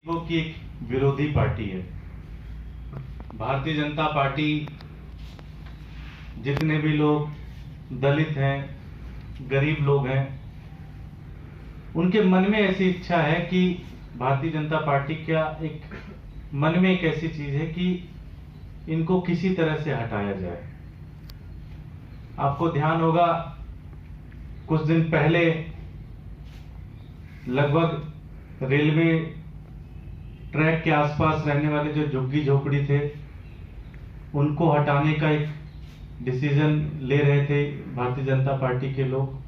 वो की एक विरोधी पार्टी है। भारतीय जनता पार्टी जितने भी लोग दलित हैं, गरीब लोग हैं, उनके मन में ऐसी इच्छा है कि भारतीय जनता पार्टी का एक मन में एक ऐसी चीज है कि इनको किसी तरह से हटाया जाए। आपको ध्यान होगा कुछ दिन पहले लगभग रेलवे ट्रैक के आसपास रहने वाले जो झुग्गी झोपड़ी थे उनको हटाने का एक डिसीजन ले रहे थे भारतीय जनता पार्टी के लोग,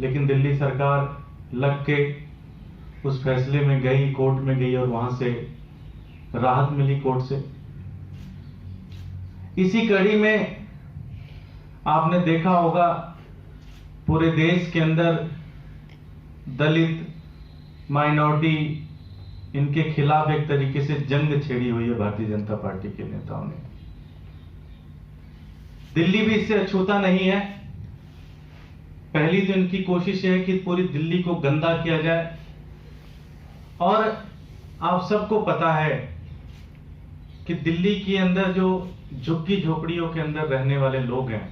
लेकिन दिल्ली सरकार लग के उस फैसले में गई, कोर्ट में गई और वहां से राहत मिली कोर्ट से। इसी कड़ी में आपने देखा होगा पूरे देश के अंदर दलित, माइनॉरिटी, इनके खिलाफ एक तरीके से जंग छेड़ी हुई है भारतीय जनता पार्टी के नेताओं ने। दिल्ली भी इससे अछूता नहीं है। पहली तो इनकी कोशिश है कि पूरी दिल्ली को गंदा किया जाए, और आप सबको पता है कि दिल्ली के अंदर जो झुग्गी झोपड़ियों के अंदर रहने वाले लोग हैं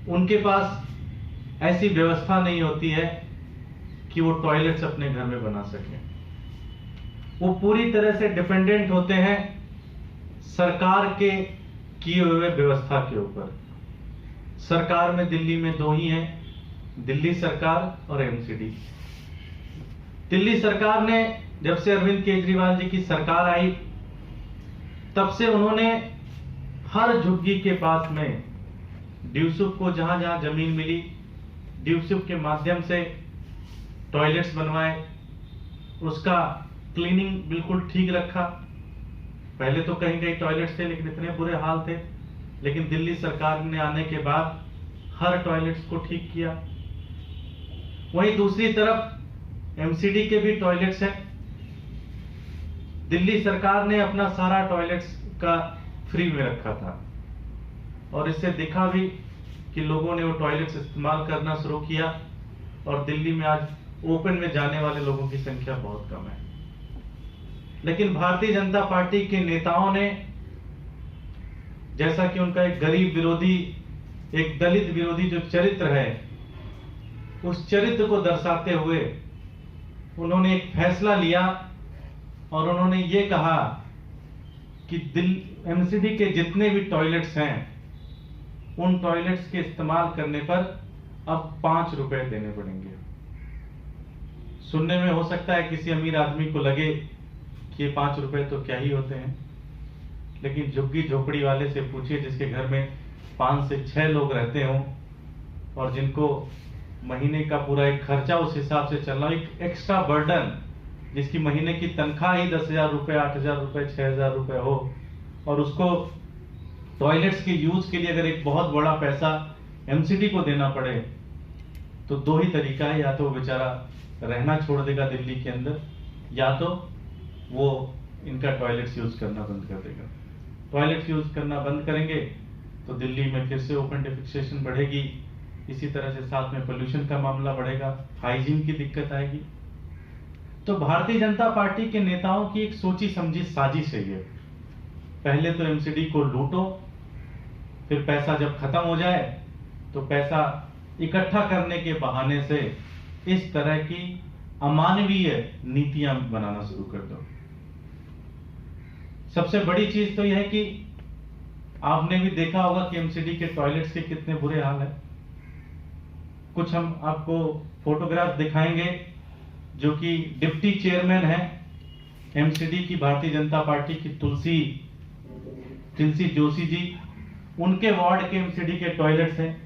उनके पास ऐसी व्यवस्था नहीं होती है कि वो टॉयलेट्स अपने घर में बना सकें। वो पूरी तरह से डिपेंडेंट होते हैं सरकार के किए हुए व्यवस्था के ऊपर। सरकार में दिल्ली में दो ही हैं, दिल्ली सरकार और एमसीडी। दिल्ली सरकार ने जब से अरविंद केजरीवाल जी की सरकार आई तब से उन्होंने हर झुग्गी के पास में ड्यूसुप को जहां जहां जमीन मिली, ड्यूसुप के माध्यम से टॉयलेट्स बनवाए, उसका क्लीनिंग बिल्कुल ठीक रखा। पहले तो कहीं कहीं टॉयलेट्स थे लेकिन इतने बुरे हाल थे, लेकिन दिल्ली सरकार ने आने के बाद हर टॉयलेट्स को ठीक किया। वहीं दूसरी तरफ एमसीडी के भी टॉयलेट्स हैं। दिल्ली सरकार ने अपना सारा टॉयलेट्स का फ्री में रखा था, और इससे दिखा भी कि लोगों ने वो टॉयलेट्स इस्तेमाल करना शुरू किया, और दिल्ली में आज ओपन में जाने वाले लोगों की संख्या बहुत कम है। लेकिन भारतीय जनता पार्टी के नेताओं ने, जैसा कि उनका एक गरीब विरोधी, एक दलित विरोधी जो चरित्र है, उस चरित्र को दर्शाते हुए उन्होंने एक फैसला लिया और उन्होंने ये कहा कि एमसीडी के जितने भी टॉयलेट्स हैं उन टॉयलेट्स के इस्तेमाल करने पर अब 5 रुपए देने पड़ेंगे। सुनने में हो सकता है किसी अमीर आदमी को लगे कि ये 5 रुपए तो क्या ही होते हैं, लेकिन झुग्गी झोपड़ी वाले से पूछिए जिसके घर में 5 से 6 लोग रहते हों और जिनको महीने का पूरा एक खर्चा उस हिसाब से चल रहा, एक एक्स्ट्रा बर्डन, जिसकी महीने की तनख्वाह ही 10,000 रुपए, 8,000 रुपए, 6,000 रुपए हो, और उसको टॉयलेट्स के यूज के लिए अगर एक बहुत बड़ा पैसा एमसीडी को देना पड़े तो दो ही तरीका है, या तो वो बेचारा रहना छोड़ देगा दिल्ली के अंदर, या तो वो इनका टॉयलेट्स यूज करना बंद कर देगा। टॉयलेट्स यूज करना बंद करेंगे तो दिल्ली में फिर से ओपन डेफिकेशन बढ़ेगी, इसी तरह से साथ में पोल्यूशन का मामला बढ़ेगा, हाइजीन की दिक्कत आएगी। तो भारतीय जनता पार्टी के नेताओं की एक सोची समझी साजिश है ये। पहले तो एमसीडी को लूटो, फिर पैसा जब खत्म हो जाए तो पैसा इकट्ठा करने के बहाने से इस तरह की अमानवीय नीतियां बनाना शुरू कर दो। सबसे बड़ी चीज तो यह है कि आपने भी देखा होगा कि एमसीडी के टॉयलेट्स के कितने बुरे हाल है। कुछ हम आपको फोटोग्राफ दिखाएंगे जो कि डिप्टी चेयरमैन है एमसीडी की भारतीय जनता पार्टी की तुलसी जोशी जी, उनके वार्ड के एमसीडी के टॉयलेट्स हैं।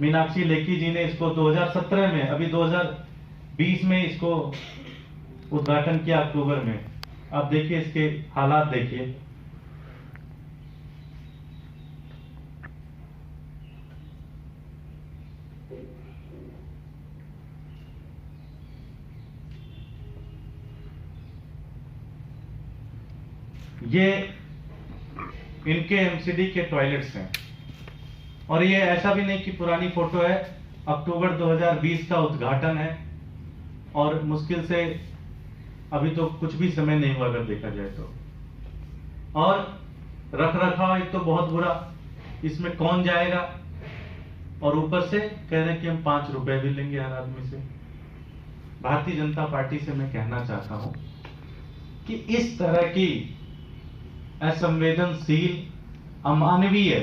मीनाक्षी लेखी जी ने इसको 2017 में, अभी 2020 में इसको उद्घाटन किया अक्टूबर में। आप देखिए इसके हालात देखिए। ये इनके एमसीडी के टॉयलेट्स हैं, और ये ऐसा भी नहीं कि पुरानी फोटो है, अक्टूबर 2020 का उद्घाटन है, और मुश्किल से अभी तो कुछ भी समय नहीं हुआ अगर देखा जाए तो। और रख रखाव एक तो बहुत बुरा, इसमें कौन जाएगा, और ऊपर से कह रहे हैं कि हम 5 रुपए भी लेंगे हर आदमी से। भारतीय जनता पार्टी से मैं कहना चाहता हूं कि इस तरह की असंवेदनशील, अमानवीय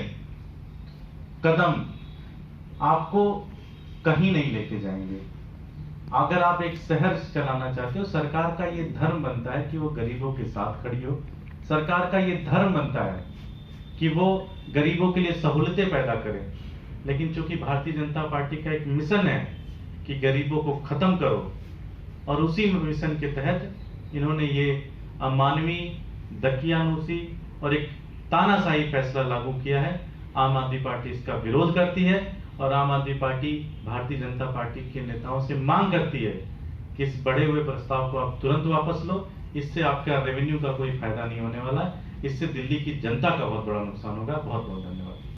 कदम आपको कहीं नहीं लेके जाएंगे। अगर आप एक शहर चलाना चाहते हो, सरकार का ये धर्म बनता है कि वो गरीबों के साथ खड़ी हो। सरकार का ये धर्म बनता है कि वो गरीबों के लिए सहूलतें पैदा करे। लेकिन चूंकि भारतीय जनता पार्टी का एक मिशन है कि गरीबों को खत्म करो, और उसी मिशन के तहत इन्होंने ये अमानवीय, दकियानूसी और एक तानाशाही फैसला लागू किया है। आम आदमी पार्टी इसका विरोध करती है, और आम आदमी पार्टी भारतीय जनता पार्टी के नेताओं से मांग करती है कि इस बढ़े हुए प्रस्ताव को आप तुरंत वापस लो। इससे आपका रेवेन्यू का कोई फायदा नहीं होने वाला है, इससे दिल्ली की जनता का बहुत बड़ा नुकसान होगा। बहुत बहुत धन्यवाद।